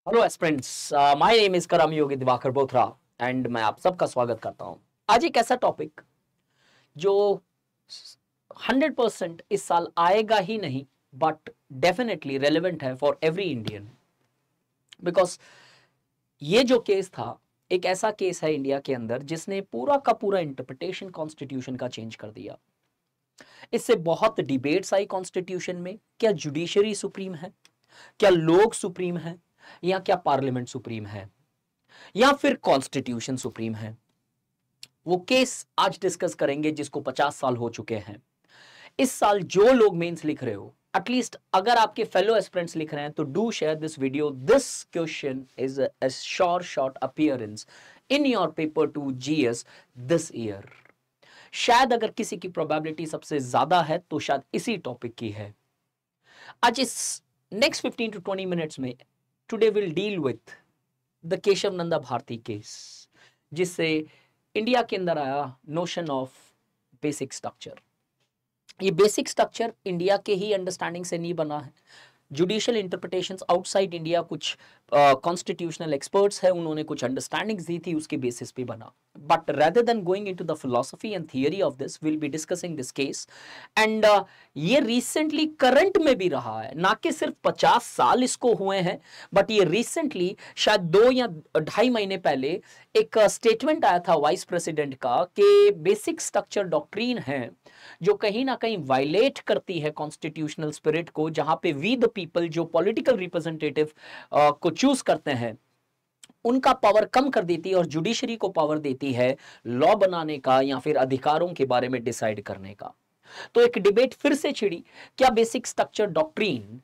Hello aspirants, my name is करम योगी Diwakar Bothra and मैं आप सबका स्वागत करता हूं। आज एक ऐसा टॉपिक जो 100% इस साल आएगा ही नहीं, बट डेफिनेटली रेलेवेंट है फॉर एवरी इंडियन। बिकॉज ये जो केस था, एक ऐसा केस है इंडिया के अंदर जिसने पूरा का पूरा इंटरप्रिटेशन कॉन्स्टिट्यूशन का चेंज कर दिया। इससे बहुत डिबेट्स आई कॉन्स्टिट्यूशन में, क्या जुडिशरी सुप्रीम है, क्या लोग सुप्रीम है, या क्या पार्लियामेंट सुप्रीम है, या फिर कॉन्स्टिट्यूशन सुप्रीम है। वो केस आज डिस्कस करेंगे जिसको 50 साल हो चुके हैं। इस साल जो लोग मेंस लिख रहे हो, एटलीस्ट अगर आपके फेलो एस्पिरेंट्स लिख रहे हैं तो do share this video. This question is a short appearance in your paper two GS this year. शायद अगर किसी की प्रोबेबिलिटी सबसे ज्यादा है तो शायद इसी टॉपिक की है। आज इस नेक्स्ट 15 to 20 मिनट्स में today will deal with the Keshava Nanda Bharati case, जिससे इंडिया के अंदर आया नोशन ऑफ बेसिक स्ट्रक्चर। ये बेसिक स्ट्रक्चर इंडिया के ही अंडरस्टैंडिंग से नहीं बना है। जुडिशियल इंटरप्रिटेशंस आउटसाइड इंडिया, कुछ कॉन्स्टिट्यूशनल एक्सपर्ट्स हैं, उन्होंने कुछ अंडरस्टैंडिंग्स दी थी, उसके बेसिस पे बना। But rather than going into the philosophy and theory of this, will be discussing this case. And ये रिसेंटली करंट में भी रहा है, ना कि सिर्फ 50 साल इसको हुए हैं, बट ये रिसेंटली शायद 2 या 2.5 महीने पहले एक स्टेटमेंट आया था वाइस प्रेसिडेंट का कि बेसिक स्ट्रक्चर डॉक्ट्रीन है जो कहीं ना कहीं वायलेट करती है कॉन्स्टिट्यूशनल स्पिरिट को, जहां पे वी द पीपल जो पॉलिटिकल रिप्रेजेंटेटिव को चूज करते हैं उनका पावर कम कर देती है और जुडिशरी को पावर देती है लॉ बनाने का या फिर अधिकारों के बारे में डिसाइड करने का। तो एक डिबेट फिर से छिड़ी, क्या basic structure doctrine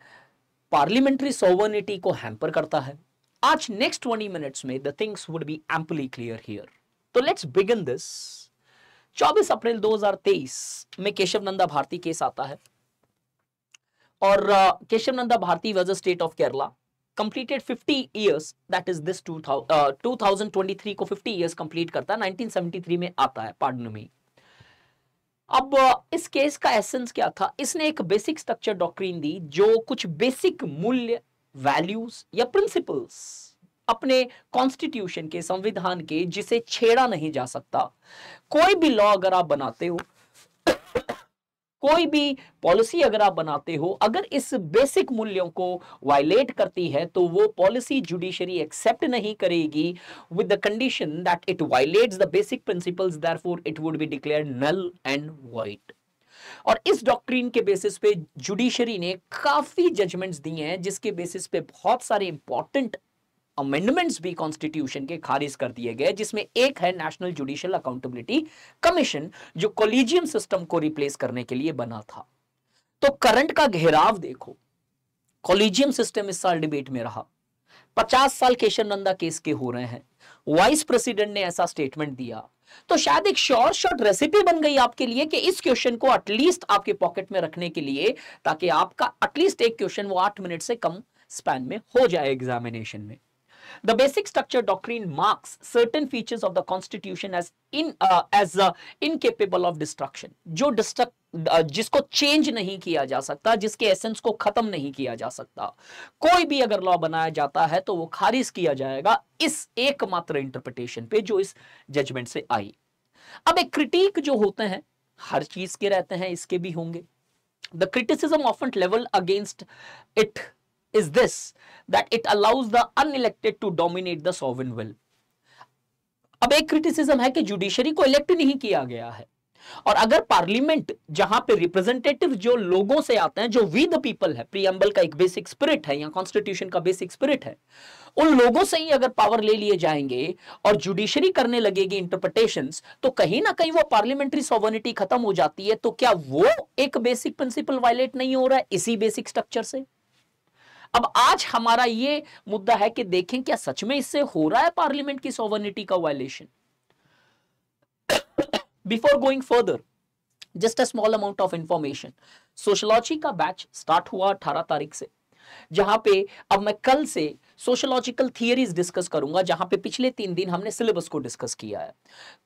parliamentary sovereignty को हैम्पर करता है? आज नेक्स्ट 20 मिनट्स में the things would be amply clear here. तो लेट्स बिगिन दिस। 24 अप्रैल 2023 में केशव नंदा भारती केस आता है और Keshava Nanda Bharati was a state of Kerala, completed 50 years, that is this 2023 को 50 इयर्स कंप्लीट करता है, 1973 में आता है, पार्डन मी। अब इस केस का एसेंस क्या था? इसने एक बेसिक स्ट्रक्चर डॉक्ट्रीन दी जो कुछ बेसिक मूल्य, वैल्यूज या प्रिंसिपल्स अपने कॉन्स्टिट्यूशन के, संविधान के, जिसे छेड़ा नहीं जा सकता। कोई भी लॉ अगर आप बनाते हो, कोई भी पॉलिसी अगर आप बनाते हो, अगर इस बेसिक मूल्यों को वायलेट करती है तो वो पॉलिसी जुडिशरी एक्सेप्ट नहीं करेगी, with the condition that it violates the basic principles, therefore it would be declared null and void. और इस डॉक्ट्रीन के बेसिस पे जुडिशरी ने काफी जजमेंट्स दिए हैं, जिसके बेसिस पे बहुत सारे इंपॉर्टेंट अमेंडमेंट्स भी कॉन्स्टिट्यूशन के खारिज कर दिए गए, जिसमें एक है नेशनल जुडिशियल अकाउंटेबिलिटी कमीशन, जो कॉलेजियम सिस्टम को रिप्लेस करने के लिए बना था। तो करंट का घेराव देखो, कॉलेजियम सिस्टम इस साल डिबेट में रहा, 50 साल केशव नंदा केस के हो रहे हैं, वाइस प्रेसिडेंट ने ऐसा स्टेटमेंट दिया। तो शायद एक शॉर्ट रेसिपी बन गई आपके लिए कि इस क्वेश्चन को एटलीस्ट आपके पॉकेट में रखने के लिए, ताकि आपका एटलीस्ट एक क्वेश्चन वो 8 मिनट से कम स्पैन में हो जाए एग्जामिनेशन में। The basic structure doctrine marks certain features of the constitution as incapable of destruction, जो जिसको चेंज नहीं किया जा सकता, जिसके एसेंस को खत्म नहीं किया जा सकता। कोई भी अगर लॉ बनाया जाता है तो वो खारिज किया जाएगा इस एकमात्र इंटरप्रिटेशन पे जो इस जजमेंट से आई। अब एक क्रिटिक जो होते हैं, हर चीज के रहते हैं, इसके भी होंगे। The criticism often leveled against it is this, that it allows the unelected to dominate the sovereign will। अब एक क्रिटिसिज्म है कि जुडिशरी को इलेक्ट नहीं किया गया है, और अगर पार्लियामेंट, जहां पे रिप्रेजेंटेटिव जो लोगों से आते हैं, जो वी द पीपल है, प्रीएम्बल का एक बेसिक स्पिरिट है या कॉन्स्टिट्यूशन का बेसिक स्पिरिट है, उन लोगों से ही अगर पावर ले लिए जाएंगे और जुडिशरी करने लगेगी इंटरप्रिटेशंस, तो कहीं ना कहीं वो पार्लियामेंट्री सॉवर्निटी खत्म हो जाती है। तो क्या वो एक बेसिक प्रिंसिपल वायलेट नहीं हो रहा है इसी बेसिक स्ट्रक्चर से? अब आज हमारा ये मुद्दा है कि देखें क्या सच में इससे हो रहा है पार्लियामेंट की सॉवर्निटी का violation. Before going further, just a small amount of information. Sociology का बैच स्टार्ट हुआ 18 तारीख से, जहां पे अब मैं कल से सोशियोलॉजिकल थियरीज डिस्कस करूंगा, जहां पे पिछले 3 दिन हमने सिलेबस को डिस्कस किया है।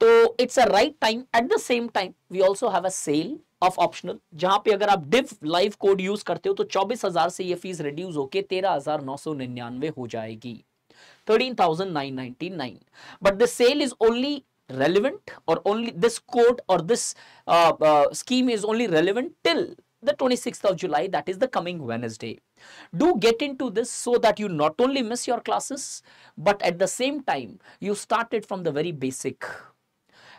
तो it's a right time. At the same time we also have a cell of optional, जहां पे अगर आप डिव लाइव कोड यूज करते हो तो 24,000 से ये फीस रिड्यूस होके 13,999 हो जाएगी। 13,999. But the sale is only relevant, or only this code or this scheme is only relevant till the 26th of July, that is the coming Wednesday. Do get into this so that you not only miss your classes, but at the same time you start it from the very basic.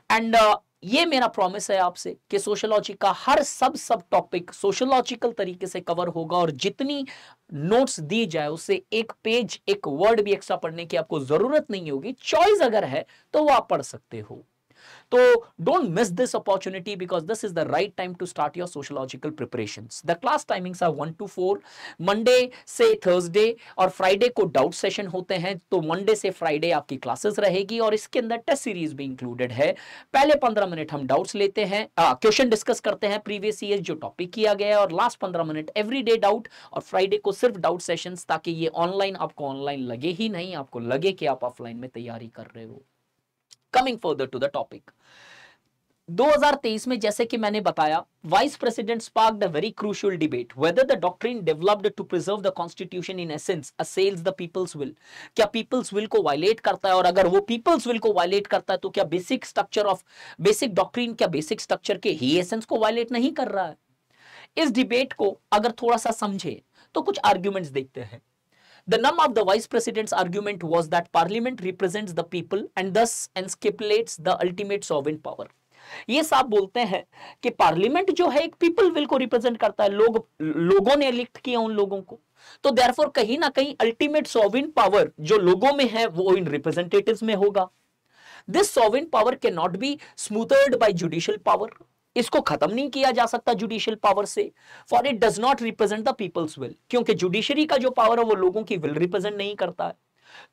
And ये मेरा promise है आपसे कि sociology का हर सब topic sociological तरीके से cover होगा, और जितनी नोट्स दी जाए उससे एक पेज एक वर्ड भी एक्स्ट्रा पढ़ने की आपको जरूरत नहीं होगी। चॉइस अगर है तो वो आप पढ़ सकते हो। तो don't miss this opportunity, because this is the right time to start your sociological preparations. The class timings are 1 to 4, Monday से Thursday, और Friday को डाउट सेशन होते हैं। तो Monday से Friday आपकी क्लासेस रहेगी, और इसके अंदर टेस्ट सीरीज भी इंक्लूडेड है। पहले 15 मिनट हम डाउट्स लेते हैं, क्वेश्चन डिस्कस करते हैं प्रीवियस ईयर जो टॉपिक किया गया है, और लास्ट 15 मिनट एवरीडे डाउट, और फ्राइडे को सिर्फ डाउट सेशंस, ताकि ये ऑनलाइन आपको ऑनलाइन लगे ही नहीं, आपको लगे कि आप ऑफलाइन में तैयारी कर रहे हो। Coming further to the topic, 2023 में जैसे कि मैंने बताया, vice president sparked a very crucial debate whether the doctrine developed to preserve the constitution in essence assails the people's will. क्या पीपल्स विल को वायलेट करता है, और अगर वो पीपल्स विल को वायलेट करता है तो क्या basic structure of basic doctrine, क्या बेसिक स्ट्रक्चर के ही एसेंस को वायलेट नहीं कर रहा है। इस डिबेट को अगर थोड़ा सा समझे तो कुछ आर्ग्यूमेंट्स देखते हैं। The nub of the vice president's argument was that parliament represents the people and thus encapsulates the ultimate sovereign power. ये साफ बोलते हैं कि पार्लियामेंट जो है एक पीपल विल को रिप्रेजेंट करता है, लोगों ने इलेक्ट किया उन लोगों को, तो देयरफॉर कहीं ना कहीं अल्टीमेट सॉवरेन पावर जो लोगों में है वो इन रिप्रेजेंटेटिव्स में होगा। This sovereign power can not be smothered by judicial power, इसको खत्म नहीं किया जा सकता जुडिशियल पावर से, for it does not represent the people's will, क्योंकि जुडिशरी का जो पावर है वो लोगों की विल रिप्रेजेंट नहीं करता है।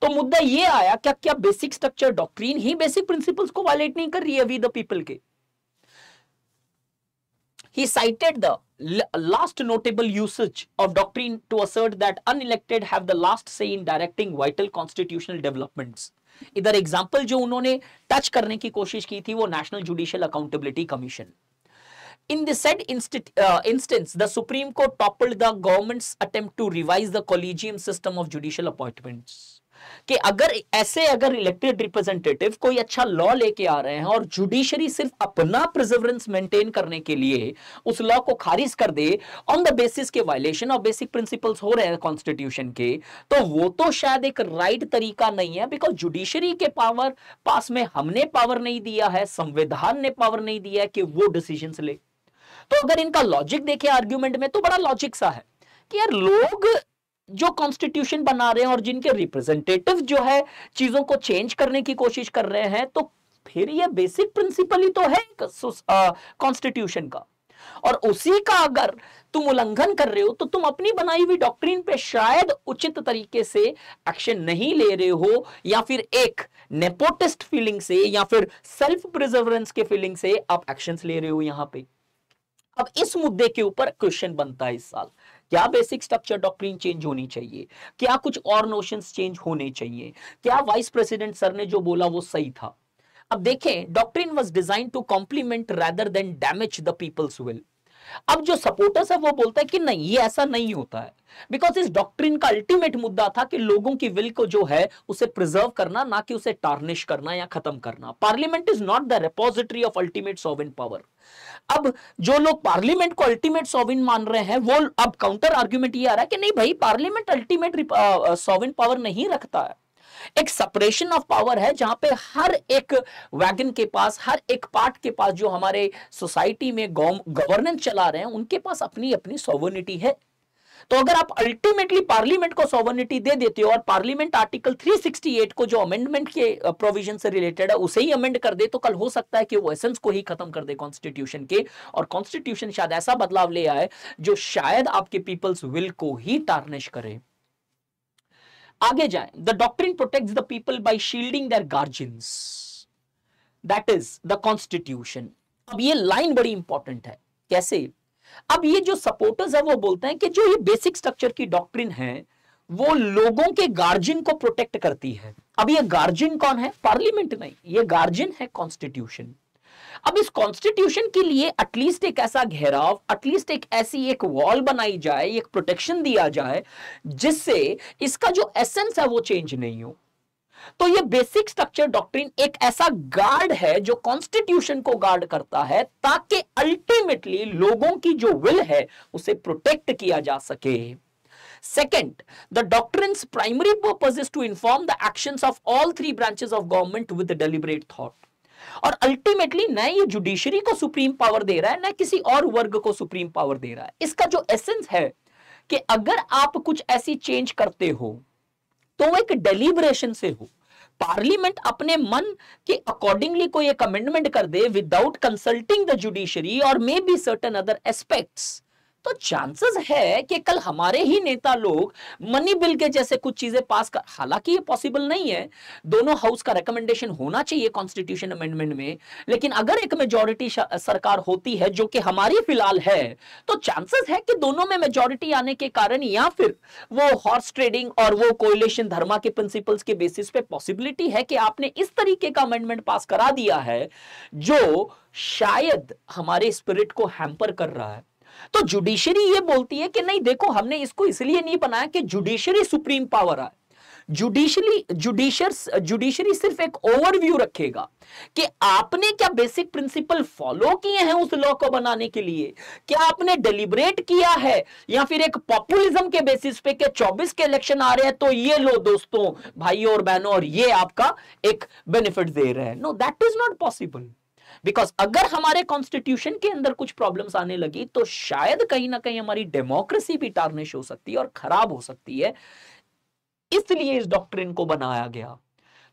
तो मुद्दा ये आया, क्या बेसिक स्ट्रक्चर डॉक्ट्रिन ही बेसिक प्रिंसिपल्स को वायलेट नहीं कर रही है वी द पीपल के। He cited the last notable usage of doctrine to assert that unelected have the last say in directing vital constitutional developments. इधर एग्जाम्पल जो उन्होंने touch करने की कोशिश की थी वो national judicial accountability commission. In the said instance, the Supreme Court toppled the government's attempt to revise the collegium system of judicial appointments. कि अगर इलेक्टेड रिप्रेजेंटेटिव कोई अच्छा लॉ लेके आ रहे हैं और जुडिशरी सिर्फ अपना प्रिजर्वेंस मेंटेन करने के लिए उस लॉ को खारिज कर दे ऑन द बेसिस के वायलेशन ऑफ बेसिक प्रिंसिपल्स हो रहे हैं कॉन्स्टिट्यूशन के, तो वो तो शायद एक राइट तरीका नहीं है, बिकॉज जुडिशरी के पावर पास में हमने पावर नहीं दिया है, संविधान ने पावर नहीं दिया है कि वो डिसीजंस ले। तो अगर इनका लॉजिक देखें आर्ग्यूमेंट में तो बड़ा लॉजिक सा है कि यार लोग जो कॉन्स्टिट्यूशन बना रहे हैं और जिनके रिप्रेजेंटेटिव जो है चीजों को चेंज करने की कोशिश कर रहे हैं, तो फिर ये बेसिक प्रिंसिपल ही तो है कॉन्स्टिट्यूशन का, और उसी का अगर तुम उल्लंघन कर रहे हो तो तुम अपनी बनाई हुई डॉक्ट्रिन पे शायद उचित तरीके से एक्शन नहीं ले रहे हो, या फिर एक नेपोटिस्ट फीलिंग से या फिर सेल्फ प्रिजर्वेंस के फीलिंग से आप एक्शंस ले रहे हो यहां पे। अब इस मुद्दे के ऊपर क्वेश्चन बनता है इस साल, क्या बेसिक स्ट्रक्चर डॉक्ट्रिन चेंज होनी चाहिए, क्या कुछ और नोशंस चेंज होने चाहिए, क्या वाइस प्रेसिडेंट सर ने जो बोला वो सही था। अब देखें, doctrine was design to complement rather than damage the people's will. अब जो सपोर्टर्स है वो बोलता है कि नहीं, ये ऐसा नहीं होता है, बिकॉज इस डॉक्ट्रिन का अल्टीमेट मुद्दा था कि लोगों की विल को जो है उसे प्रिजर्व करना, ना कि उसे टार्निश करना या खत्म करना। Parliament is not the repository of ultimate sovereign power. अब जो लोग पार्लियामेंट को अल्टीमेट सॉवरेन मान रहे हैं, वो अब काउंटर आर्ग्यूमेंट ये आ रहा है कि नहीं भाई, पार्लियामेंट अल्टीमेट सॉवरेन पावर नहीं रखता है। एक सेपरेशन ऑफ पावर है जहां पे हर एक वैगन के पास, हर एक पार्ट के पास जो हमारे सोसाइटी में गवर्नेंस चला रहे हैं उनके पास अपनी अपनी सॉवरेनिटी है। तो अगर आप अल्टीमेटली पार्लियामेंट को सॉवरेनिटी दे देते हो और पार्लियामेंट आर्टिकल 368 को जो अमेंडमेंट के प्रोविजन से रिलेटेड है उसे ही अमेंड कर दे, तो कल हो सकता है कि वो एसेंस को ही खत्म कर दे कॉन्स्टिट्यूशन के, और कॉन्स्टिट्यूशन शायद ऐसा बदलाव ले आए जो शायद आपके पीपल्स विल को ही टार्निश करे। आगे जाएं, the doctrine protects the people by shielding their guardians, that is the constitution. अब ये लाइन बड़ी इंपॉर्टेंट है। कैसे? अब ये जो सपोर्टर्स है वो बोलते हैं कि जो ये बेसिक स्ट्रक्चर की डॉक्ट्रिन है वो लोगों के गार्जियन को प्रोटेक्ट करती है। अब ये गार्जियन कौन है? पार्लियामेंट नहीं, ये गार्जियन है कॉन्स्टिट्यूशन। अब इस कॉन्स्टिट्यूशन के लिए एटलीस्ट एक ऐसा घेराव, एटलीस्ट एक ऐसी एक वॉल बनाई जाए, एक प्रोटेक्शन दिया जाए जिससे इसका जो एसेंस है वो चेंज नहीं हो। तो ये बेसिक स्ट्रक्चर डॉक्ट्रिन एक ऐसा गार्ड है जो कॉन्स्टिट्यूशन को गार्ड करता है ताकि अल्टीमेटली लोगों की जो विल है उसे प्रोटेक्ट किया जा सके। Second, the doctrine's primary purpose is to inform the actions of all three branches of government with deliberate thought. और अल्टीमेटली न ये जुडिशरी को सुप्रीम पावर दे रहा है, न किसी और वर्ग को सुप्रीम पावर दे रहा है। इसका जो एसेंस है कि अगर आप कुछ ऐसी चेंज करते हो तो वो एक डेलिब्रेशन से हो, पार्लियामेंट अपने मन के अकॉर्डिंगली कोई एक अमेंडमेंट कर दे विदाउट कंसल्टिंग द जुडिशरी और may be certain other aspects, तो चांसेस है कि कल हमारे ही नेता लोग मनी बिल के जैसे कुछ चीजें पास कर, हालांकि ये पॉसिबल नहीं है, दोनों हाउस का रिकमेंडेशन होना चाहिए कॉन्स्टिट्यूशन अमेंडमेंट में, लेकिन अगर एक मेजॉरिटी सरकार होती है जो कि हमारी फिलहाल है, तो चांसेस है कि दोनों में मेजॉरिटी आने के कारण या फिर वो हॉर्स ट्रेडिंग और वो कोएलिशन धर्मा के प्रिंसिपल्स के बेसिस पे पॉसिबिलिटी है कि आपने इस तरीके का अमेंडमेंट पास करा दिया है जो शायद हमारे स्पिरिट को हैम्पर कर रहा है। तो जुडिशरी ये बोलती है कि नहीं देखो, हमने इसको इसलिए नहीं बनाया कि जुडिशरी सुप्रीम पावर आए। जुडिशरी सिर्फ एक ओवरव्यू रखेगा कि आपने क्या बेसिक प्रिंसिपल फॉलो किए हैं उस लॉ को बनाने के लिए, क्या आपने डेलिब्रेट किया है या फिर एक पॉपुलिज्म के बेसिस पे कि 24 के इलेक्शन आ रहे हैं तो ये लो दोस्तों, भाइयों और बहनों, और ये आपका एक बेनिफिट दे रहे हैं। No, that is not possible. Because अगर हमारे कॉन्स्टिट्यूशन के अंदर कुछ प्रॉब्लम्स आने लगी तो शायद कहीं ना कहीं हमारी डेमोक्रेसी भी टार्निश हो सकती है और खराब हो सकती है, इसलिए इस डॉक्ट्रिन को बनाया गया।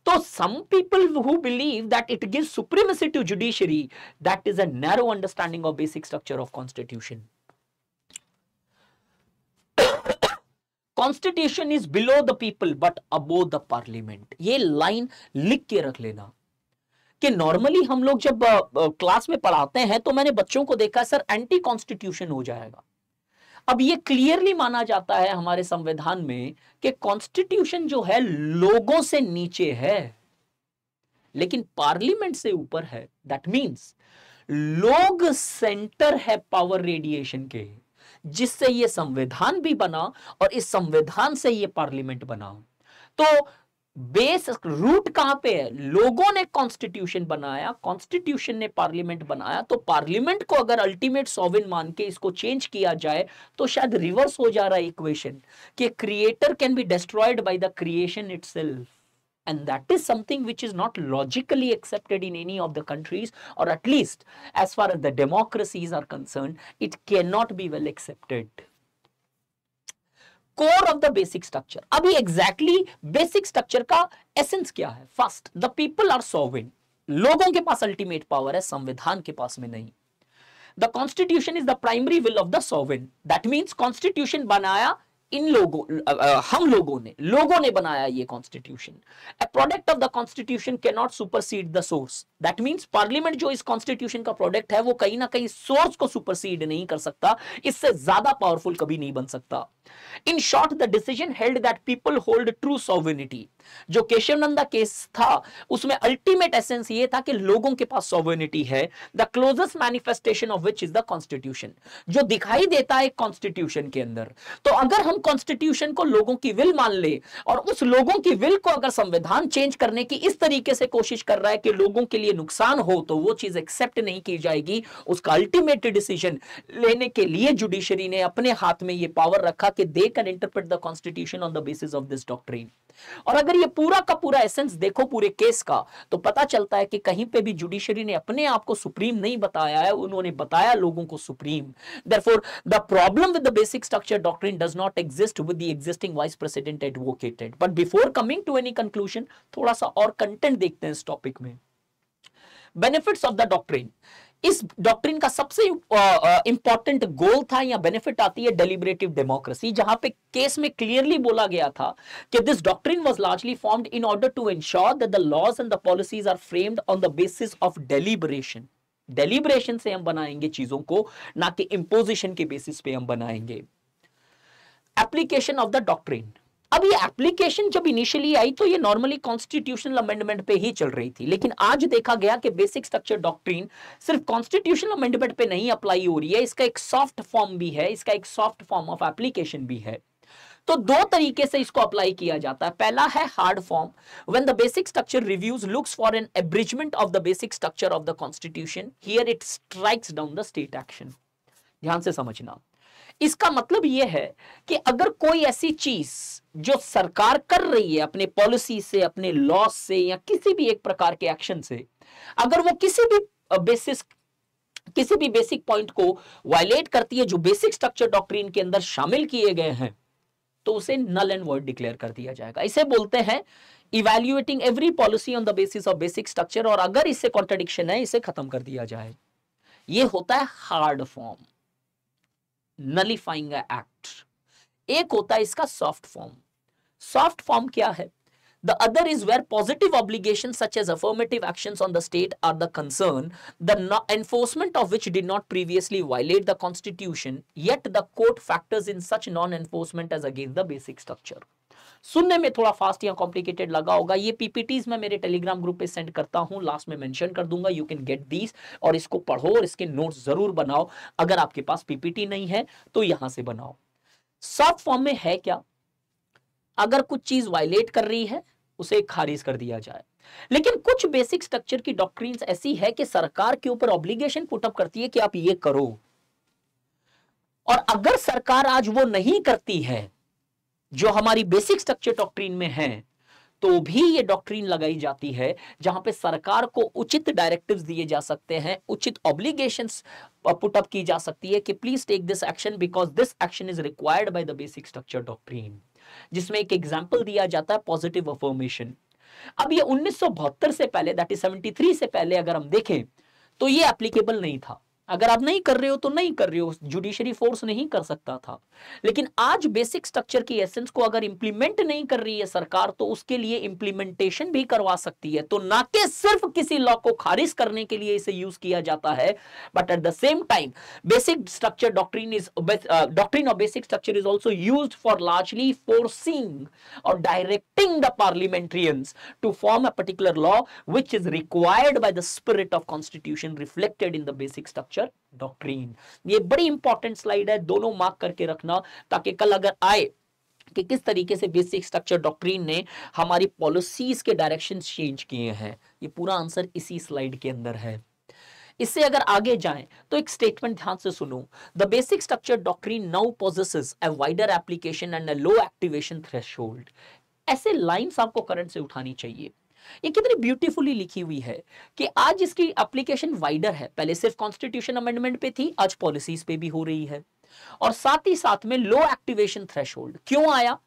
तो some people who believe that it gives supremacy to judiciary, that is a narrow understanding of basic structure of constitution. Constitution is below the people but above the parliament. ये लाइन लिख के रख लेना कि नॉर्मली हम लोग जब class में पढ़ाते हैं तो मैंने बच्चों को देखा सर एंटी कॉन्स्टिट्यूशन हो जाएगा। अब ये क्लियरली माना जाता है हमारे संविधान में कि कॉन्स्टिट्यूशन जो है लोगों से नीचे है लेकिन पार्लियामेंट से ऊपर है। दैट मींस लोग सेंटर है पावर रेडिएशन के, जिससे ये संविधान भी बना और इस संविधान से ये पार्लियामेंट बना। तो बेस रूट कहां पे है? लोगों ने कॉन्स्टिट्यूशन बनाया, कॉन्स्टिट्यूशन ने पार्लियामेंट बनाया, तो पार्लियामेंट को अगर अल्टीमेट सॉवरेन मान के इसको चेंज किया जाए तो शायद रिवर्स हो जा रहा है इक्वेशन कि creator can be destroyed by the creation itself, and that is something which is not logically accepted in any of the countries, or at least as far as the democracies are concerned it cannot be well accepted. Core of the basic structure. अभी exactly basic structure का essence क्या है? First, the people are sovereign, लोगों के पास ultimate power है, संविधान के पास में नहीं। The constitution is the primary will of the sovereign. That means constitution बनाया इन लोगों ने बनाया ये constitution. A product of the constitution can not supersede the source. That means parliament जो इस कॉन्स्टिट्यूशन का प्रोडक्ट है वो कहीं ना कहीं सोर्स को सुपरसीड नहीं कर सकता, इससे ज्यादा पावरफुल कभी नहीं बन सकता। In short, the decision held that people hold true sovereignty. जो केशवनंदा केस था उसमें अल्टीमेट एसेंस ये था कि लोगों के पास सॉवरेनिटी है, the closest manifestation of which is the constitution, जो दिखाई देता है कॉन्स्टिट्यूशन के अंदर। तो अगर हम कॉन्स्टिट्यूशन को लोगों की विल मान ले और उस लोगों की विल को अगर संविधान चेंज करने की इस तरीके से कोशिश कर रहा है कि लोगों के लिए नुकसान हो, तो वो चीज एक्सेप्ट नहीं की जाएगी। उसका अल्टीमेट डिसीजन लेने के लिए जुडिशरी ने अपने हाथ में ये पावर रखा कि they can interpret the constitution on the basis of this doctrine. और अगर ये पूरा का पूरा एसेंस देखो पूरे केस का, तो पता चलता है कि कहीं पे भी जुडिशरी ने अपने आप को सुप्रीम नहीं बताया है, उन्होंने बताया लोगों को supreme. Therefore, the problem with the basic structure doctrine does not exist with the existing vice president advocated. But before coming to any conclusion, थोड़ा सा और कंटेंट देखते हैं इस टॉपिक में। Benefits of the doctrine. इस डॉक्ट्रिन का सबसे इंपॉर्टेंट गोल था या बेनिफिट आती है डेलिब्रेटिव डेमोक्रेसी, जहां पे केस में क्लियरली बोला गया था कि this doctrine was largely formed in order to ensure that the laws and the policies are framed on the basis of deliberation. Deliberation से हम बनाएंगे चीजों को, ना कि इंपोजिशन के बेसिस पे हम बनाएंगे। Application of the doctrine. अब ये एप्लीकेशन जब इनिशियली आई तो ये नॉर्मली कॉन्स्टिट्यूशनल अमेंडमेंट पे ही चल रही थी, लेकिन आज देखा गया कि बेसिक स्ट्रक्चर डॉक्ट्रिन सिर्फ कॉन्स्टिट्यूशनल अमेंडमेंट पे नहीं अप्लाई हो रही है, इसका एक सॉफ्ट फॉर्म भी है, इसका एक सॉफ्ट फॉर्म ऑफ एप्लीकेशन भी है। तो दो तरीके से इसको अप्लाई किया जाता है। पहला है hard form, when the basic structure reviews looks for an abridgment of the basic structure of the constitution, here it strikes down the state action. ध्यान से समझना, इसका मतलब यह है कि अगर कोई ऐसी चीज जो सरकार कर रही है अपने पॉलिसी से, अपने लॉ से या किसी भी एक प्रकार के एक्शन से, अगर वो किसी भी बेसिक पॉइंट को वायलेट करती है जो बेसिक स्ट्रक्चर डॉक्ट्रिन के अंदर शामिल किए गए हैं, तो उसे नल एंड वॉइड डिक्लेयर कर दिया जाएगा। इसे बोलते हैं evaluating every policy on the basis of basic structure, और अगर इससे कॉन्ट्रडिक्शन है इसे खत्म कर दिया जाए। यह होता है हार्ड फॉर्म, नलिफाइंग एक्ट। एक होता है इसका सॉफ्ट फॉर्म। सॉफ्ट फॉर्म क्या है? The other is where positive obligations such as affirmative actions on the state are the concern, the enforcement of which did not previously violate the constitution, yet the court factors in such non-enforcement as against the basic structure. सुनने में थोड़ा fast या complicated लगा होगा, ये PPTs मैं मेरे Telegram group पे सेंड करता हूं, लास्ट में मेंशन कर दूंगा, यू कैन गेट दीज, और इसको पढ़ो और इसके नोट्स जरूर बनाओ। अगर आपके पास पीपीटी नहीं है तो यहां से बनाओ। सॉफ्ट फॉर्म में है क्या? अगर कुछ चीज वायलेट कर रही है उसे खारिज कर दिया जाए। लेकिन कुछ बेसिक स्ट्रक्चर की डॉक्ट्रिन्स ऐसी है कि सरकार के ऊपर ऑब्लिगेशन पुट अप करती है कि आप ये करो, और अगर सरकार आज वो नहीं करती है जो हमारी बेसिक स्ट्रक्चर डॉक्ट्रिन में है, तो भी ये डॉक्ट्रिन लगाई जाती है जहां पे सरकार को उचित डायरेक्टिव्स दिए जा सकते हैं, उचित ऑब्लिगेशंस पुट अप की जा सकती है कि please take this action because this action is required by the basic structure doctrine, जिसमें एक एग्जांपल दिया जाता है पॉजिटिव अफर्मेशन। अब ये 1972 से पहले, दैट इज 73 से पहले अगर हम देखें तो ये एप्लीकेबल नहीं था। अगर आप नहीं कर रहे हो तो नहीं कर रहे हो, जुडिशरी फोर्स नहीं कर सकता था। लेकिन आज बेसिक स्ट्रक्चर की एसेंस को अगर इंप्लीमेंट नहीं कर रही है सरकार, तो उसके लिए इंप्लीमेंटेशन भी करवा सकती है। तो ना कि सिर्फ किसी लॉ को खारिज करने के लिए इसे यूज किया जाता है, but at the same time basic structure doctrine of basic structure is also used for largely forcing or directing the parliamentarians to form a particular law which is required by the spirit of constitution reflected in the basic structure doctrine. ये बड़ी important slide है, दोनों mark करके रखना, ताकि कल अगर आए कि किस तरीके से बेसिक स्ट्रक्चर डॉक्ट्रिन ने हमारी पॉलिसीज के डायरेक्शन चेंज किए हैं, ये पूरा आंसर इसी स्लाइड के अंदर है। इससे अगर आगे जाएं तो एक स्टेटमेंट ध्यान से सुनो, the basic structure doctrine now possesses a wider application and a low activation threshold. ऐसे लाइंस आपको करंट से उठानी चाहिए। ये कितनी ब्यूटीफुली लिखी हुई है कि आज इसकी एप्लीकेशन वाइडर है। पहले सिर्फ कॉन्स्टिट्यूशन अमेंडमेंट पे थी, आज पॉलिसीज पे भी हो रही है, और साथ ही साथ में लो एक्टिवेशन थ्रेशोल्ड क्यों आया?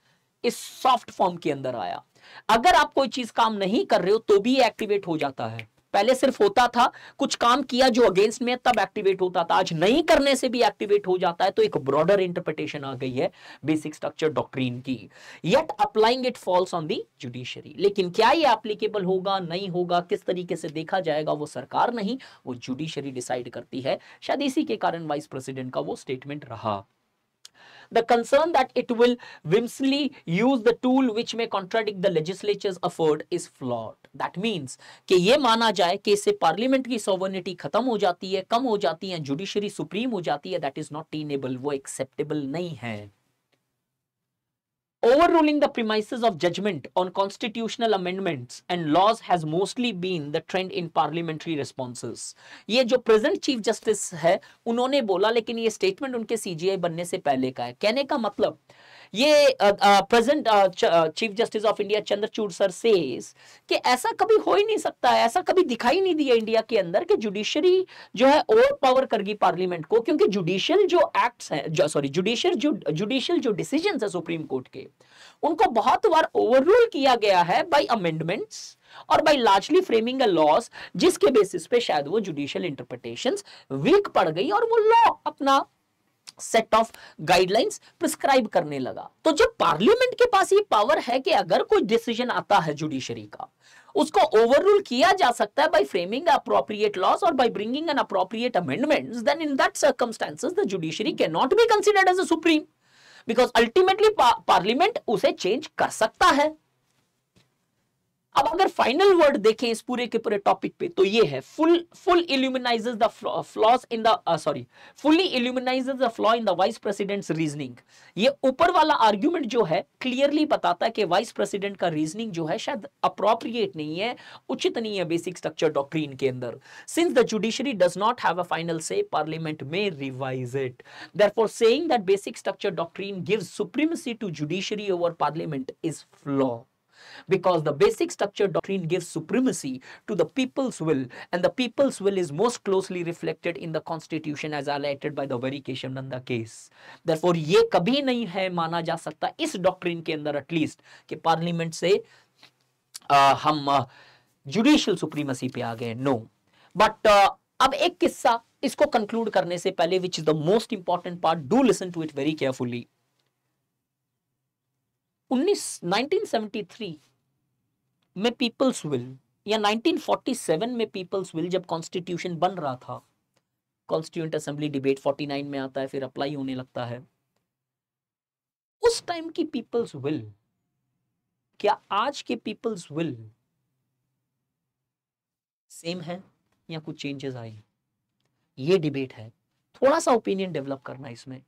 इस सॉफ्ट फॉर्म के अंदर आया। अगर आप कोई चीज काम नहीं कर रहे हो तो भी एक्टिवेट हो जाता है। पहले सिर्फ होता था कुछ काम किया जो अगेंस्ट में तब एक्टिवेट होता था, आज नहीं करने से भी एक्टिवेट हो जाता है। तो एक ब्रॉडर इंटरप्रिटेशन आ गई है बेसिक स्ट्रक्चर डॉक्ट्रिन की। Yet applying it falls on the judiciary. लेकिन क्या ये एप्लीकेबल होगा, नहीं होगा, किस तरीके से देखा जाएगा, वो सरकार नहीं, वो जुडिशरी डिसाइड करती है। शायद इसी के कारण वाइस प्रेसिडेंट का वो स्टेटमेंट रहा। The concern that it will whimsically use the tool which may contradict the legislature's effort is flawed. That means कि ये माना जाए कि इससे पार्लियामेंट की सोवर्निटी खत्म हो जाती है, कम हो जाती है, जुडिशरी सुप्रीम हो जाती है, that is not tenable, वो एक्सेप्टेबल नहीं है। Overruling the premises of judgment on constitutional amendments and laws has mostly been the trend in parliamentary responses. ये जो प्रेजेंट चीफ जस्टिस है उन्होंने बोला, लेकिन ये स्टेटमेंट उनके सीजीआई बनने से पहले का है। कहने का मतलब ये present chief justice of India Chandrachud sir says कि ऐसा कभी हो ही नहीं सकता है, ऐसा कभी दिखाई नहीं दिया इंडिया के अंदर कि जुडिशरी जो है ओवर पावर करगी पार्लियामेंट को, क्योंकि जुडिशियल जो एक्ट्स हैं, जुडिशियल जो डिसीजंस है सुप्रीम कोर्ट के, उनको बहुत बार ओवररूल किया गया है बाय अमेंडमेंट्स और बाय लार्जली फ्रेमिंग अ लॉज, जिसके बेसिस पे शायद वो जुडिशियल इंटरप्रिटेशंस वीक पड़ गई और वो लॉ अपना सेट ऑफ गाइडलाइंस प्रिस्क्राइब करने लगा। तो जब पार्लियामेंट के पास ये पावर है कि अगर कोई डिसीजन आता है जुडिशरी का, उसको ओवररूल किया जा सकता है बाय फ्रेमिंग अप्रोप्रिएट लॉज और by bringing an appropriate amendments, then in that circumstances the judiciary can not be considered as a supreme, because ultimately parliament उसे चेंज कर सकता है। अब अगर फाइनल वर्ड देखें इस पूरे के पूरे टॉपिक पे तो ये है full illuminates the flaws in the fully illuminates the flaw in the vice president's reasoning. ये ऊपर वाला आर्ग्यूमेंट जो है क्लियरली बताता है कि वाइस प्रेसिडेंट का रीजनिंग जो है शायद अप्रोप्रिएट नहीं है, उचित नहीं है बेसिक स्ट्रक्चर डॉक्ट्रिन के अंदर। Since the judiciary does not have a final say, parliament में revise it. Therefore saying that basic structure doctrine gives supremacy to judiciary over parliament is flaw, because the basic structure doctrine gives supremacy to the people's will, and the people's will is most closely reflected in the constitution as highlighted by the very Keshav Nanda case. Therefore ये कभी नहीं है माना जा सकता इस doctrine के अंदर एटलीस्ट कि पार्लियामेंट से हम जुडिशियल सुप्रीमेसी पे आ गए, नो। बट अब एक किस्सा इसको कंक्लूड करने से पहले, which is the most important part, do listen to it very carefully. 1973 में पीपल्स विल या 1947 में पीपल्स विल जब कॉन्स्टिट्यूशन बन रहा था, कॉन्स्टिट्यूएंट असेंबली डिबेट 49 में आता है, फिर अप्लाई होने लगता है, उस टाइम की पीपल्स विल क्या आज के पीपल्स विल सेम है या कुछ चेंजेस आए? ये डिबेट है, थोड़ा सा ओपिनियन डेवलप करना इसमें।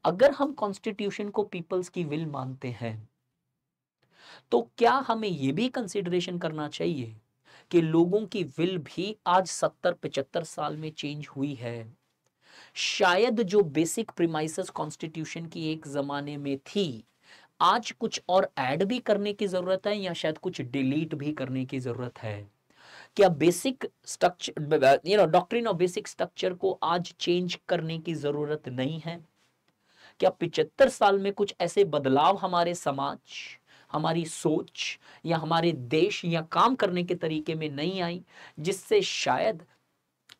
अगर हम कॉन्स्टिट्यूशन को पीपल्स की विल मानते हैं तो क्या हमें यह भी कंसिडरेशन करना चाहिए कि लोगों की विल भी आज 70-75 साल में चेंज हुई है? शायद जो बेसिक प्रीमाइसेस कॉन्स्टिट्यूशन की एक जमाने में थी, आज कुछ और ऐड भी करने की जरूरत है या शायद कुछ डिलीट भी करने की जरूरत है। क्या basic structure, doctrine of basic structure को आज चेंज करने की जरूरत नहीं है? क्या 75 साल में कुछ ऐसे बदलाव हमारे समाज, हमारी सोच या हमारे देश या काम करने के तरीके में नहीं आई, जिससे शायद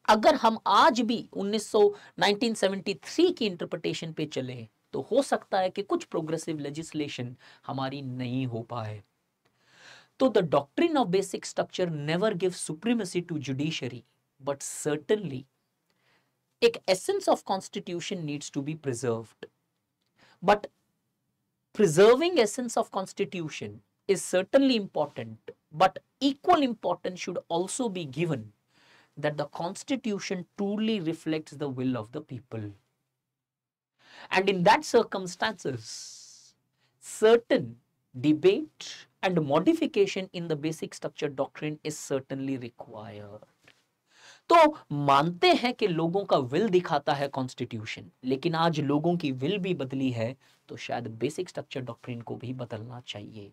अगर हम आज भी 1973 की इंटरप्रिटेशन पे चले तो हो सकता है कि कुछ प्रोग्रेसिव लेजिस्लेशन हमारी नहीं हो पाए। तो the doctrine of basic structure never gives supremacy to judiciary, but certainly एक essence of constitution needs to be preserved. But preserving essence of constitution is certainly important, but equal importance should also be given that the constitution truly reflects the will of the people. And in that circumstances, certain debate and modification in the basic structure doctrine is certainly required. तो मानते हैं कि लोगों का will दिखाता है constitution, लेकिन आज लोगों की विल भी बदली है, तो शायद बेसिक स्ट्रक्चर डॉक्ट्रिन को भी बदलना चाहिए।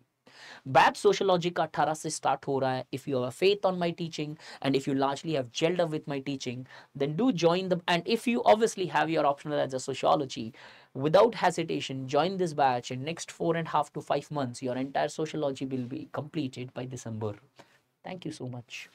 बैच सोशियोलॉजी का 18 से स्टार्ट हो रहा है। If you have a faith on my teaching and if you largely have gelled up with my teaching, then do join the, and if you obviously have your optional as a sociology, without hesitation join this batch. In next 4.5 to 5 months your entire sociology will be completed by December. Thank you so much.